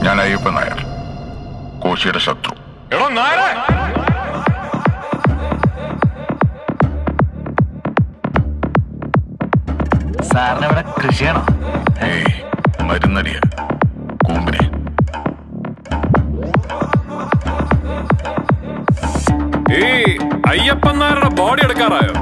ഞാൻ അയ്യപ്പൻ നായർ, കോശിയുടെ ശത്രു. എടോ നായരെ, സാറിന് ഇവിടെ കൃഷിയാണോ? ഏയ്, മരുന്നടിയ കൂമ്പിനെ. ഈ അയ്യപ്പൻ നായരുടെ ബോഡി എടുക്കാറായോ?